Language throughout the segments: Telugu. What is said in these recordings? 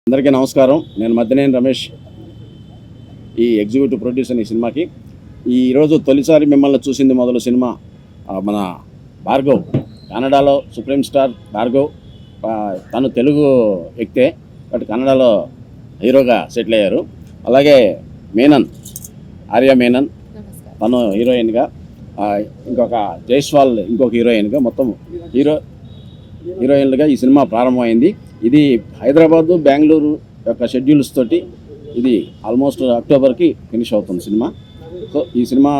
అందరికీ నమస్కారం. నేను మద్దినేని రమేష్, ఈ ఎగ్జిక్యూటివ్ ప్రొడ్యూసర్ ఈ సినిమాకి. ఈరోజు తొలిసారి మిమ్మల్ని చూసింది మొదలు సినిమా మన భార్గవ్, కన్నడలో సుప్రీం స్టార్ భార్గవ్. తను తెలుగు వ్యక్తే, బట్ కన్నడలో హీరోగా సెటిల్ అయ్యారు. అలాగే మేనన్, ఆర్య మేనన్, తను హీరోయిన్గా, ఇంకొక జైస్వాల్ ఇంకొక హీరోయిన్గా, మొత్తం హీరోయిన్లుగా ఈ సినిమా ప్రారంభమైంది. ఇది హైదరాబాదు, బెంగళూరు యొక్క షెడ్యూల్స్ తోటి ఇది ఆల్మోస్ట్ అక్టోబర్కి ఫినిష్ అవుతుంది సినిమా. సో ఈ సినిమా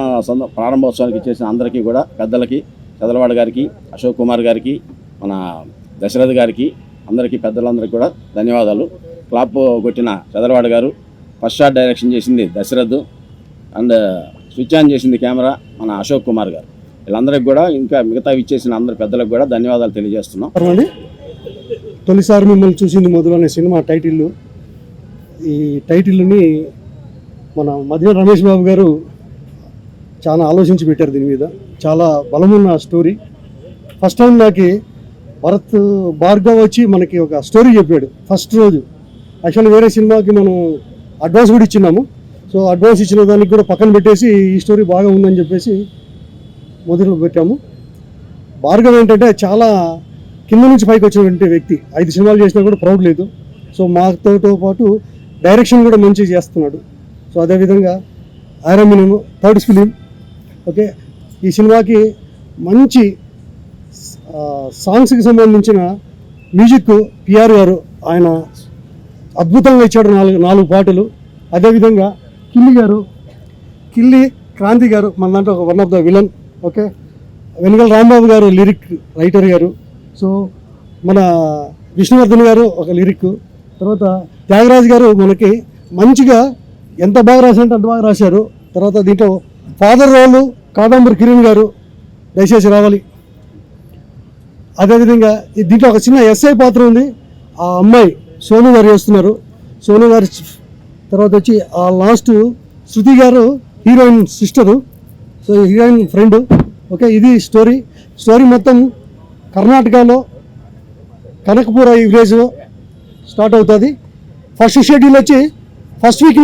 ప్రారంభోత్సవానికి ఇచ్చేసిన అందరికీ కూడా, పెద్దలకి, చదలవాడ గారికి, అశోక్ కుమార్ గారికి, మన దశరథ్ గారికి, అందరికీ పెద్దలందరికీ కూడా ధన్యవాదాలు. క్లాప్ కొట్టిన చదలవాడ గారు, ఫస్ట్ షాట్ డైరెక్షన్ చేసింది దశరథ్, అండ్ స్విచ్ ఆన్ చేసింది కెమెరా మన అశోక్ కుమార్ గారు. వీళ్ళందరికీ కూడా, ఇంకా మిగతా ఇచ్చేసిన అందరి పెద్దలకు కూడా ధన్యవాదాలు తెలియజేస్తున్నాం. తొలిసారి మిమ్మల్ని చూసింది మొదలు అనే సినిమా టైటిల్. ఈ టైటిల్ని మన మద్దినేని రమేష్ బాబు గారు చాలా ఆలోచించి పెట్టారు. దీని మీద చాలా బలమున్న స్టోరీ. ఫస్ట్ టైం నాకు భరత్ భార్గవ్ వచ్చి మనకి ఒక స్టోరీ చెప్పాడు ఫస్ట్ రోజు. యాక్చువల్లీ వేరే సినిమాకి మనం అడ్వాన్స్ కూడా ఇచ్చినాము. సో అడ్వాన్స్ ఇచ్చిన దానికి కూడా పక్కన పెట్టేసి ఈ స్టోరీ బాగా ఉందని చెప్పేసి మొదలు పెట్టాము. భార్గవ్ ఏంటంటే చాలా కింద నుంచి పైకి వచ్చినటువంటి వ్యక్తి. 5 సినిమాలు చేసినా కూడా ప్రౌడ్ లేదు. సో మాతో పాటు డైరెక్షన్ కూడా మంచిగా చేస్తున్నాడు. సో అదేవిధంగా ఐరమినము థర్డ్ ఫిలిం. ఓకే, ఈ సినిమాకి మంచి సాంగ్స్కి సంబంధించిన మ్యూజిక్ పిఆర్ గారు ఆయన అద్భుతంగా ఇచ్చాడు. 4 పాటలు. అదేవిధంగా కిల్లి క్రాంతి గారు మన దాంట్లో one of the villain. Okay, Venugala Rambabu garu lyric writer గారు. సో మన విష్ణువర్ధన్ గారు ఒక లిరిక్. తర్వాత త్యాగరాజ్ గారు మనకి మంచిగా ఎంత బాగా రాశారంటే అంత బాగా రాశారు. తర్వాత దీంట్లో ఫాదర్ రోలు కాదంబరి కిరణ్ గారు దయచేసి రావాలి. అదేవిధంగా దీంట్లో ఒక చిన్న ఎస్ఐ పాత్ర ఉంది. ఆ అమ్మాయి సోను గారు చేస్తున్నారు. సోను గారి తర్వాత వచ్చి ఆ లాస్ట్ శృతి గారు heroine sister, so heroine friend. Okay, ఇది స్టోరీ మొత్తం కర్ణాటకలో కనకపుర విలేజ్లో స్టార్ట్ అవుతుంది. ఫస్ట్ షెడ్యూల్ వచ్చి ఫస్ట్ వీక్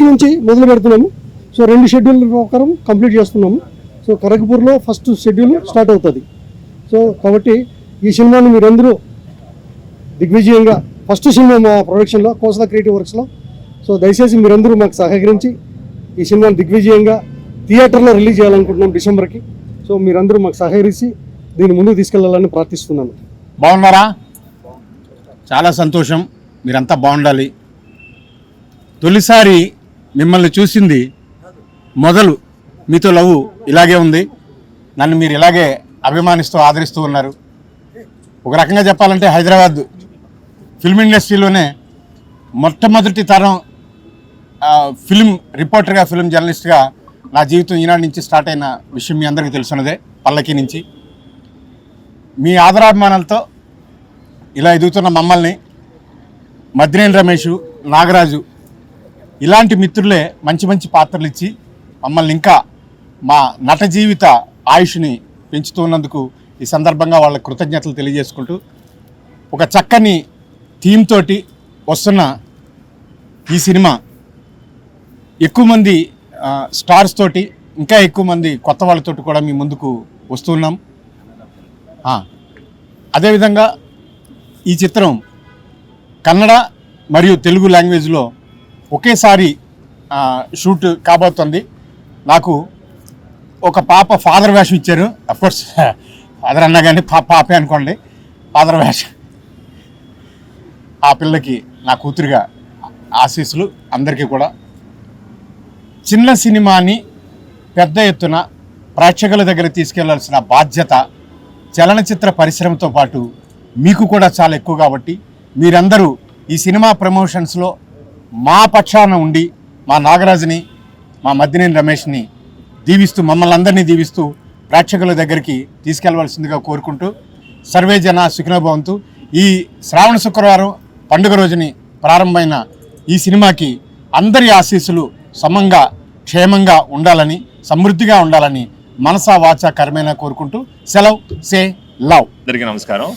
నుంచి మొదలు పెడుతున్నాము. సో 2 షెడ్యూల్ ప్రకారం కంప్లీట్ చేస్తున్నాము. సో కనకపూర్లో ఫస్ట్ షెడ్యూల్ స్టార్ట్ అవుతుంది. సో కాబట్టి ఈ సినిమాను మీరందరూ దిగ్విజయంగా, ఫస్ట్ సినిమా మా ప్రొడక్షన్లో కోసల క్రియేటివ్ వర్క్స్లో, సో దయచేసి మీరందరూ మాకు సహకరించి ఈ సినిమాను దిగ్విజయంగా థియేటర్లో రిలీజ్ చేయాలనుకుంటున్నాం డిసెంబర్కి. సో మీరందరూ మాకు సహకరించి దీన్ని ముందుకు తీసుకెళ్లాలని ప్రార్థిస్తున్నాను. బాగున్నారా? చాలా సంతోషం, మీరంతా బాగుండాలి. తొలిసారి మిమ్మల్ని చూసింది మొదలు మీతో లవ్ ఇలాగే ఉంది. నన్ను మీరు ఇలాగే అభిమానిస్తూ ఆదరిస్తూ ఉన్నారు. ఒక రకంగా చెప్పాలంటే హైదరాబాద్ ఫిల్మ్ ఇండస్ట్రీలోనే మొట్టమొదటి తరం ఫిల్మ్ రిపోర్టర్గా, ఫిల్మ్ జర్నలిస్ట్గా నా జీవితం ఈనాడు నుంచి స్టార్ట్ అయిన విషయం మీ అందరికీ తెలుసున్నదే. పల్లకి నుంచి మీ ఆదరాభిమానాలతో ఇలా ఎదుగుతున్న మమ్మల్ని, మద్దినేని రమేష్, నాగరాజు ఇలాంటి మిత్రులే మంచి మంచి పాత్రలు ఇచ్చి మమ్మల్ని ఇంకా మా నట జీవిత ఆయుష్ని పెంచుతున్నందుకు ఈ సందర్భంగా వాళ్ళ కృతజ్ఞతలు తెలియజేసుకుంటూ, ఒక చక్కని థీమ్ తోటి వస్తున్న ఈ సినిమా ఎక్కువ మంది స్టార్స్ తోటి, ఇంకా ఎక్కువ మంది కొత్త వాళ్ళతోటి కూడా మీ ముందుకు వస్తున్నాం. అదేవిధంగా ఈ చిత్రం కన్నడ మరియు తెలుగు లాంగ్వేజ్లో ఒకేసారి షూట్ కాబోతుంది. నాకు ఒక పాప ఫాదర్ వేషం ఇచ్చారు. అఫ్కోర్స్ ఫాదర్ అన్నా కానీ పాపే అనుకోండి, ఫాదర్ వేషం. ఆ పిల్లకి నా కూతురుగా ఆశీస్సులు. అందరికీ కూడా చిన్న సినిమాని పెద్ద ఎత్తున ప్రేక్షకుల దగ్గర తీసుకెళ్లాల్సిన బాధ్యత చలనచిత్ర పరిశ్రమతో పాటు మీకు కూడా చాలా ఎక్కువ. కాబట్టి మీరందరూ ఈ సినిమా ప్రమోషన్స్లో మా పక్షాన ఉండి మా నాగరాజుని, మా మద్దినేని రమేష్ని దీవిస్తూ, మమ్మల్ని అందరినీ దీవిస్తూ ప్రేక్షకుల దగ్గరికి తీసుకెళ్లవలసిందిగా కోరుకుంటూ, సర్వే జన సుఖినో భవంతు. ఈ శ్రావణ శుక్రవారం పండుగ రోజుని ప్రారంభమైన ఈ సినిమాకి అందరి ఆశీస్సులు సమంగా, క్షేమంగా ఉండాలని, సమృద్ధిగా ఉండాలని మనసా వాచా కర్మేనా కోరుకుంటూ సెలవు. Say love. అందరికీ నమస్కారం.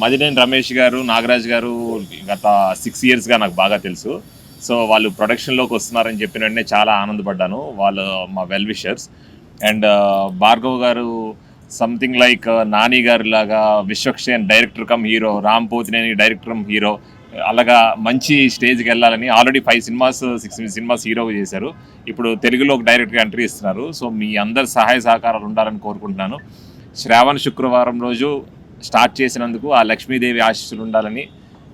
మదినేని రమేష్ గారు, నాగరాజ్ గారు గత 6 yearsగా నాకు బాగా తెలుసు. సో వాళ్ళు ప్రొడక్షన్లోకి వస్తున్నారని చెప్పిన వెంటనే చాలా ఆనందపడ్డాను. వాళ్ళు మా వెల్ విషర్స్. అండ్ భార్గవ్ గారు సంథింగ్ లైక్ నాని గారు లాగా Vishwaksen director cum hero, Ram Pothineni director cum hero, అలాగా మంచి స్టేజ్కి వెళ్ళాలని ఆల్రెడీ 5 సినిమాస్ 6 సినిమాస్ హీరోగా చేశారు. ఇప్పుడు తెలుగులో ఒక డైరెక్ట్గా ఎంట్రీ ఇస్తున్నారు. సో మీ అందరి సహాయ సహకారాలు ఉండాలని కోరుకుంటున్నాను. శ్రావణ శుక్రవారం రోజు స్టార్ట్ చేసినందుకు ఆ లక్ష్మీదేవి ఆశీస్సులు ఉండాలని,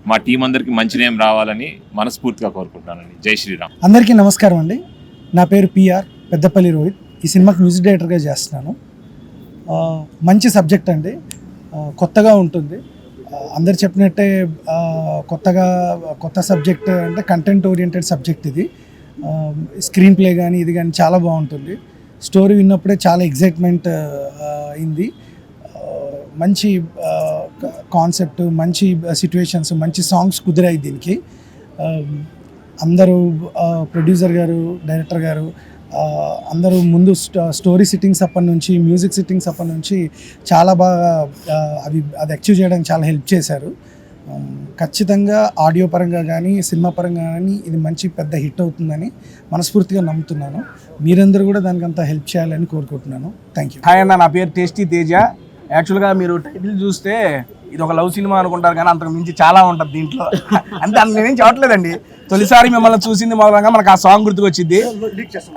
మా టీం అందరికీ మంచి నేమ్ రావాలని మనస్ఫూర్తిగా కోరుకుంటున్నానండి. జై శ్రీరామ్. అందరికీ నమస్కారం అండి. నా పేరు పిఆర్ పెద్దపల్లి రోహిత్. ఈ సినిమాకి మ్యూజిక్ డైరెక్టర్గా చేస్తున్నాను. మంచి సబ్జెక్ట్ అండి, కొత్తగా ఉంటుంది. అందరు చెప్పినట్టే కొత్త సబ్జెక్ట్ అంటే కంటెంట్ ఓరియంటెడ్ సబ్జెక్ట్ ఇది. స్క్రీన్ ప్లే కానీ ఇది కానీ చాలా బాగుంటుంది. స్టోరీ విన్నప్పుడే చాలా ఎగ్జైట్మెంట్ అయింది. మంచి కాన్సెప్ట్, మంచి సిట్యుయేషన్స్, మంచి సాంగ్స్ కుదిరాయి దీనికి. అందరూ ప్రొడ్యూసర్ గారు, డైరెక్టర్ గారు అందరూ ముందు స్టోరీ సిట్టింగ్స్ అప్పటి నుంచి, మ్యూజిక్ సిట్టింగ్స్ అప్పటి నుంచి చాలా బాగా అది అచీవ్ చేయడానికి చాలా హెల్ప్ చేశారు. ఖచ్చితంగా ఆడియో పరంగా కానీ సినిమా పరంగా కానీ ఇది మంచి పెద్ద హిట్ అవుతుందని మనస్ఫూర్తిగా నమ్ముతున్నాను. మీరందరూ కూడా దానికి అంతా హెల్ప్ చేయాలని కోరుకుంటున్నాను. Thank you. హాయ్ అన్న, నా పేరు టేస్టీ తేజ. యాక్చువల్గా మీరు టైటిల్ చూస్తే ఇది ఒక లవ్ సినిమా అనుకుంటారు, కానీ అంతకు మించి చాలా ఉంటుంది దీంట్లో. అంటే అందులో నేనేం చెప్పట్లేదండి. తొలిసారి మిమ్మల్ని చూసింది మూలంగా మనకు ఆ సాంగ్ గుర్తుకొచ్చింది.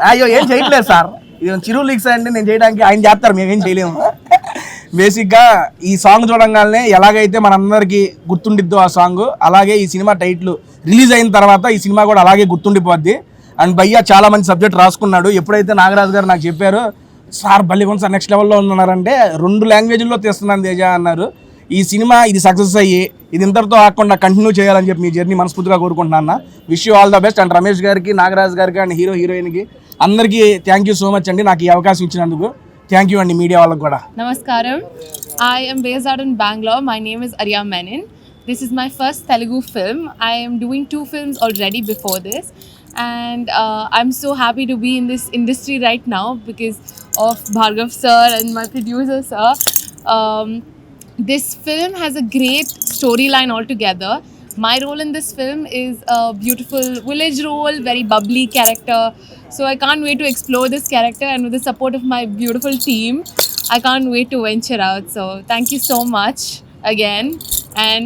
అయ్యో ఏం చేయట్లేదు సార్, ఇది చిరు లీక్స్ అండి. నేను చేయడానికి ఆయన చేస్తారు, మేమేం చేయలేము. బేసిక్గా ఈ సాంగ్ చూడంగానే ఎలాగైతే మనందరికీ గుర్తుండిద్దో ఆ సాంగ్, అలాగే ఈ సినిమా టైటిల్ రిలీజ్ అయిన తర్వాత ఈ సినిమా కూడా అలాగే గుర్తుండిపోద్ది. అండ్ భయ్య చాలా మంచి సబ్జెక్ట్ రాసుకున్నాడు. ఎప్పుడైతే నాగరాజు గారు నాకు చెప్పారు, సార్ బల్లిగొండ సార్ నెక్స్ట్ లెవెల్లో ఉన్నారంటే 2 లాంగ్వేజ్లో తీస్తున్నాను తేజ అన్నారు. ఈ సినిమా ఇది సక్సెస్ అయ్యి ఇది ఇంతటితో ఆకుండా కంటిన్యూ చేయాలని చెప్పి మీ జర్నీ మనస్ఫూర్తిగా కోరుకుంటున్నాను. Wish you all the best. And Ramesh గారికి, నాగరాజ్ గారికి అండ్ హీరో హీరోయిన్కి అందరికీ థ్యాంక్ యూ సో మచ్ అండి, నాకు ఈ అవకాశం ఇచ్చినందుకు. థ్యాంక్ యూ అండి మీడియా వాళ్ళకి కూడా. Namaskaram. I am based out in Bangalore. My name is Arya Menon. This is my first Telugu film. I am doing 2 films already before this. And I'm so happy to be in this industry right now because of Bhargav sir and my producer sir. This film has a great storyline altogether. My role in this film is a beautiful village role, very bubbly character. So I can't wait to explore this character, and with the support of my beautiful team, I can't wait to venture out. So thank you so much again, and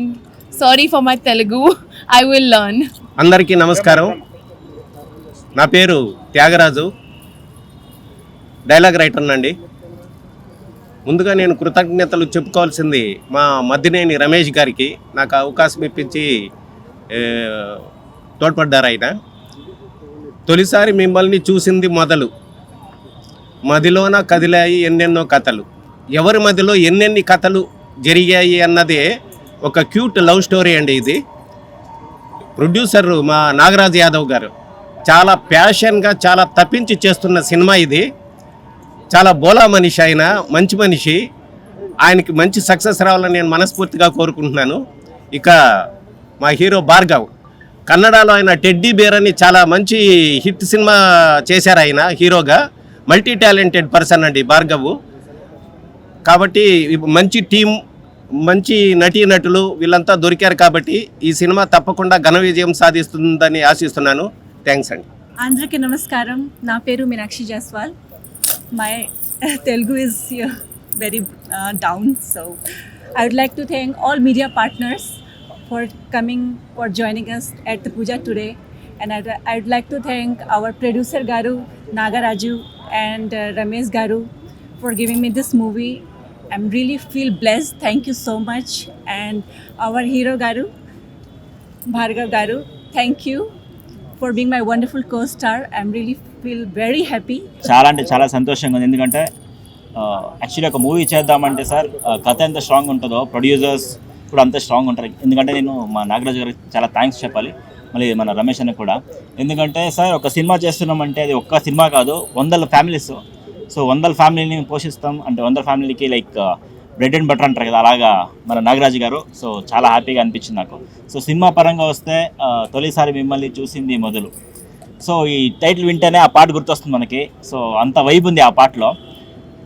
sorry for my Telugu. I will learn. అందరికీ నమస్కారం. నా పేరు త్యాగరాజు, డైలాగ్ రైటర్ అండి. ముందుగా నేను కృతజ్ఞతలు చెప్పుకోవాల్సింది మా మద్దినేని రమేష్ గారికి. నాకు అవకాశం ఇప్పించి తోడ్పడ్డారు ఆయన. తొలిసారి మిమ్మల్ని చూసింది మొదలు, మదిలోన కదిలాయి ఎన్నెన్నో కథలు, ఎవరి మదిలో ఎన్నెన్ని కథలు జరిగాయి అన్నదే ఒక క్యూట్ లవ్ స్టోరీ అండి ఇది. ప్రొడ్యూసర్ మా నాగరాజ్ యాదవ్ గారు చాలా ప్యాషన్గా, చాలా తప్పించి చేస్తున్న సినిమా ఇది. చాలా బోలా మనిషి ఆయన, మంచి మనిషి. ఆయనకి మంచి సక్సెస్ రావాలని నేను మనస్ఫూర్తిగా కోరుకుంటున్నాను. ఇక మా హీరో భార్గవ్, కన్నడలో ఆయన టెడ్డీ బేర్ అని చాలా మంచి హిట్ సినిమా చేశారు ఆయన హీరోగా. మల్టీ టాలెంటెడ్ పర్సన్ అండి భార్గవ్. కాబట్టి మంచి టీం, మంచి నటీనటులు వీళ్ళంతా దొరికారు కాబట్టి ఈ సినిమా తప్పకుండా ఘన విజయం సాధిస్తుందని ఆశిస్తున్నాను. థ్యాంక్స్ అండి. అందరికీ నమస్కారం. నా పేరు Meenakshi Jaiswal. My Telugu is very down, so I would like to thank all media partners for coming, for joining us at the puja today, and I would like to thank our producer Garu, Nagaraju and Ramesh Garu for giving me this movie. I'm really feel blessed. Thank you so much. And our hero Garu, Bhargav Garu, thank you for being my wonderful co-star. I'm really feel very happy. చాలా అంటే చాలా సంతోషంగా ఉంది. ఎందుకంటే యాక్చువల్లీ ఒక మూవీ చేద్దామంటే సార్ కథ ఎంత స్ట్రాంగ్ ఉంటుందో ప్రొడ్యూసర్స్ కూడా అంత స్ట్రాంగ్ ఉంటారు. ఎందుకంటే నేను మా నాగరాజు గారికి చాలా థ్యాంక్స్ చెప్పాలి, మళ్ళీ మన రమేష్ అన్న కూడా. ఎందుకంటే సార్ ఒక సినిమా చేస్తున్నామంటే అది ఒక్క సినిమా కాదు, 100 ఫ్యామిలీస్. సో 100 ఫ్యామిలీని పోషిస్తాం అంటే 100 ఫ్యామిలీకి లైక్ బ్రెడ్ అండ్ బటర్ అంటారు కదా, అలాగా మన నాగరాజు గారు. సో చాలా హ్యాపీగా అనిపించింది నాకు. సో సినిమా పరంగా వస్తే తొలిసారి మిమ్మల్ని చూసింది మొదలు. సో ఈ టైటిల్ వింటేనే ఆ పాట గుర్తొస్తుంది మనకి. సో అంత వైబ్ ఉంది ఆ పాటలో.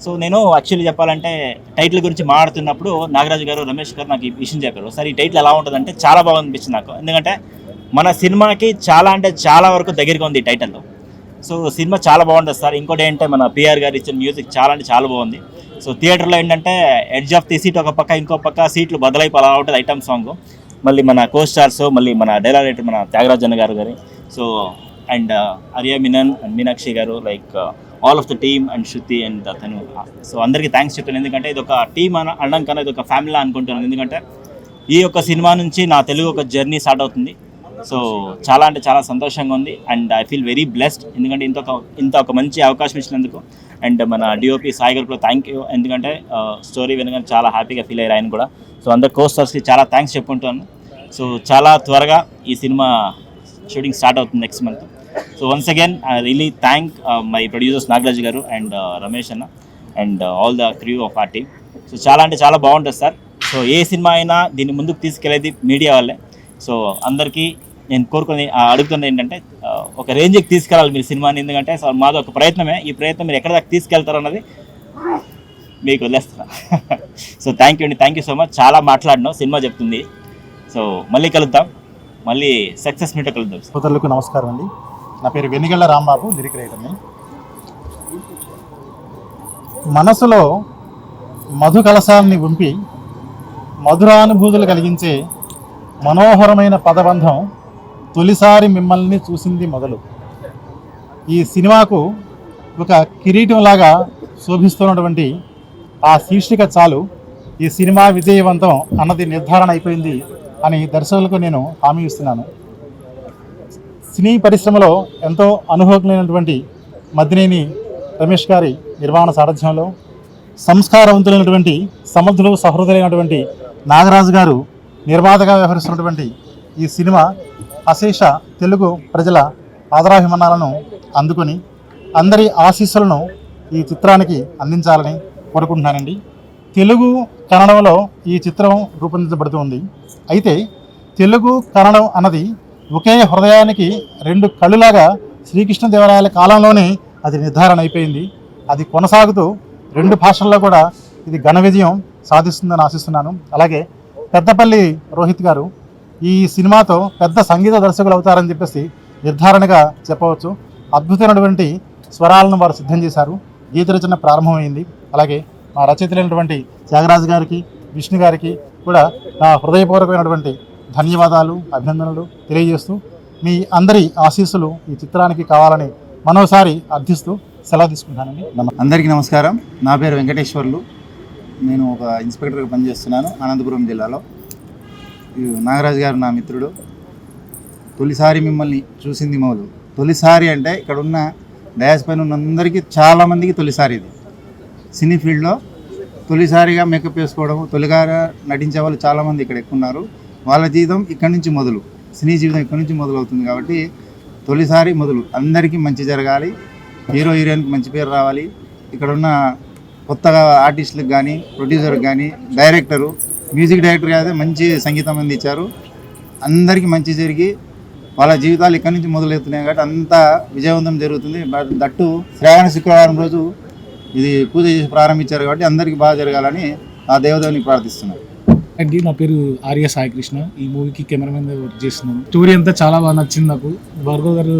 సో నేను యాక్చువల్లీ చెప్పాలంటే టైటిల్ గురించి మాట్లాడుతున్నప్పుడు నాగరాజు గారు, రమేష్ గారు నాకు ఈ విషయం చెప్పారు. సార్ ఈ టైటిల్ ఎలా ఉంటుందంటే చాలా బాగా అనిపించింది నాకు. ఎందుకంటే మన సినిమాకి చాలా అంటే చాలా వరకు దగ్గరగా ఉంది ఈ టైటిల్లో. సో సినిమా చాలా బాగుంటుంది సార్. ఇంకోటి ఏంటంటే మన పిఆర్ గారు ఇచ్చిన మ్యూజిక్ చాలా అంటే చాలా బాగుంది. సో థియేటర్లో ఏంటంటే ఎడ్జ్ ఆఫ్ ది సీట్ ఒక పక్క, ఇంకో పక్క సీట్లు బదులైపు అలా ఉంటుంది ఐటమ్ సాంగ్. మళ్ళీ మన కో స్టార్స్, మళ్ళీ మన డైరెక్టర్ మన Thyagarajan garu. So and Ariya Menon and Meenakshi garu, like all of the team and Shruti and తను. సో అందరికీ థ్యాంక్స్ చెప్తాను. ఎందుకంటే ఇది ఒక టీమ్ అనడం కన్నా ఇది ఒక ఫ్యామిలీ అనుకుంటున్నాను. ఎందుకంటే ఈ యొక్క సినిమా నుంచి నా తెలుగు ఒక జర్నీ స్టార్ట్ అవుతుంది. సో చాలా అంటే చాలా సంతోషంగా ఉంది and I feel very blessed. ఎందుకంటే ఇంత ఒక మంచి అవకాశం ఇచ్చినందుకు. అండ్ మన డిఓపి సాయి గారు కూడా థ్యాంక్ యూ. ఎందుకంటే స్టోరీ వినగానే చాలా హ్యాపీగా ఫీల్ అయ్యారు ఆయన కూడా. సో అందరు కోస్టర్స్కి చాలా థ్యాంక్స్ చెప్పుకుంటాను. సో చాలా త్వరగా ఈ సినిమా షూటింగ్ స్టార్ట్ అవుతుంది next month. So once again I really thank my producers Nagaraj garu and Ramesh అన్న and all the crew of our team. So చాలా అంటే చాలా బాగుంటుంది సార్. సో ఏ సినిమా అయినా దీన్ని ముందుకు తీసుకెళ్ళేది మీడియా వాళ్ళే. సో అందరికీ నేను అడుగుతున్నది ఏంటంటే ఒక రేంజ్కి తీసుకెళ్ళాలి మీరు సినిమాని. ఎందుకంటే సో మాది ఒక ప్రయత్నమే. ఈ ప్రయత్నం మీరు ఎక్కడ దాకా తీసుకెళ్తారు అన్నది మీకు వదిలేస్తున్నా. సో థ్యాంక్ యూ అండి, థ్యాంక్ యూ సో మచ్. చాలా మాట్లాడినాం, సినిమా చెప్తుంది. సో మళ్ళీ కలుద్దాం, మళ్ళీ సక్సెస్ మీట్ కలుద్దాం. సోదరులకు నమస్కారం అండి. నా పేరు వెనిగళ్ళ రాంబాబు, లిరిక్ రైటర్ని. మనసులో మధు కలశాన్ని ఉంపి మధురానుభూతులు కలిగించే మనోహరమైన పదబంధం తొలిసారి మిమ్మల్ని చూసింది మొదలు. ఈ సినిమాకు ఒక కిరీటంలాగా శోభిస్తున్నటువంటి ఆ శీర్షిక చాలు ఈ సినిమా విజయవంతం అన్నది నిర్ధారణ అయిపోయింది అని దర్శకులకు నేను హామీ ఇస్తున్నాను. సినీ పరిశ్రమలో ఎంతో అనుభవజ్ఞులైనటువంటి మద్దినేని రమేష్ గారి నిర్వహణ సారథ్యంలో సంస్కారవంతులైనటువంటి సమర్థులు సహృదయులైనటువంటి నాగరాజు గారు నిర్మాతగా వ్యవహరిస్తున్నటువంటి ఈ సినిమా అశేష తెలుగు ప్రజల ఆదరాభిమానాలను అందుకొని అందరి ఆశీస్సులను ఈ చిత్రానికి అందించాలని కోరుకుంటున్నానండి. తెలుగు కన్నడంలో ఈ చిత్రం రూపొందించబడుతుంది. అయితే తెలుగు కన్నడం అన్నది ఒకే హృదయానికి రెండు కళ్ళులాగా శ్రీకృష్ణదేవరాయల కాలంలోనే అది నిర్ధారణ అయిపోయింది. అది కొనసాగుతూ రెండు భాషల్లో కూడా ఇది ఘన విజయం సాధిస్తుందని ఆశిస్తున్నాను. అలాగే పెద్దపల్లి రోహిత్ గారు ఈ సినిమాతో పెద్ద సంగీత దర్శకులు అవుతారని చెప్పేసి నిర్ధారణగా చెప్పవచ్చు. అద్భుతమైనటువంటి స్వరాలను వారు సిద్ధం చేశారు. గీత రచన ప్రారంభమైంది. అలాగే మా రచయితలైనటువంటి త్యాగరాజు గారికి, విష్ణు గారికి కూడా నా హృదయపూర్వకమైనటువంటి ధన్యవాదాలు, అభినందనలు తెలియజేస్తూ మీ అందరి ఆశీస్సులు ఈ చిత్రానికి కావాలని మరోసారి అర్థిస్తూ సెలవు తీసుకుంటానండి. అందరికీ నమస్కారం. నా పేరు వెంకటేశ్వర్లు. నేను ఒక ఇన్స్పెక్టర్గా పనిచేస్తున్నాను అనంతపురం జిల్లాలో. నాగరాజు గారు నా మిత్రుడు. తొలిసారి మిమ్మల్ని చూసింది మొదలు. తొలిసారి అంటే ఇక్కడ ఉన్న డయాస్ పైన ఉన్న అందరికీ చాలామందికి తొలిసారి ఇది. సినీ ఫీల్డ్లో తొలిసారిగా మేకప్ వేసుకోవడం, తొలిగా నటించే వాళ్ళు చాలామంది ఇక్కడ ఎక్కువ ఉన్నారు. వాళ్ళ జీవితం ఇక్కడి నుంచి మొదలు, సినీ జీవితం ఇక్కడి నుంచి మొదలవుతుంది. కాబట్టి తొలిసారి మొదలు అందరికీ మంచి జరగాలి, హీరో హీరోయిన్కి మంచి పేరు రావాలి. ఇక్కడ ఉన్న కొత్తగా ఆర్టిస్టులకు కానీ, ప్రొడ్యూసర్కి కానీ, డైరెక్టరు, మ్యూజిక్ డైరెక్టర్ అయితే మంచి సంగీతం అందించారు. అందరికీ మంచి జరిగి వాళ్ళ జీవితాలు ఇక్కడి నుంచి మొదలవుతున్నాయి. కాబట్టి అంతా విజయవంతం జరుగుతుంది. దట్టు శ్రావణ శుక్రవారం రోజు ఇది పూజ చేసి ప్రారంభించారు. కాబట్టి అందరికీ బాగా జరగాలని ఆ దేవదేవుని ప్రార్థిస్తున్నాను. అండి, నా పేరు ఆర్య సాయికృష్ణ. ఈ మూవీకి కెమెరామెన్గా వర్క్ చేస్తున్నాను. స్టోరీ అంతా చాలా బాగా నచ్చింది నాకు. భార్గవ్ గారు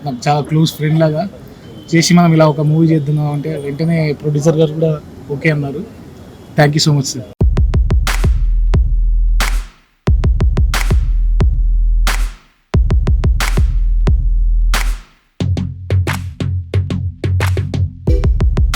నాకు చాలా క్లోజ్ ఫ్రెండ్ లాగా చేసి మనం ఇలా ఒక మూవీ చేద్దాం అంటే వెంటనే ప్రొడ్యూసర్ గారు కూడా ఓకే అన్నారు. Thank you so much sir.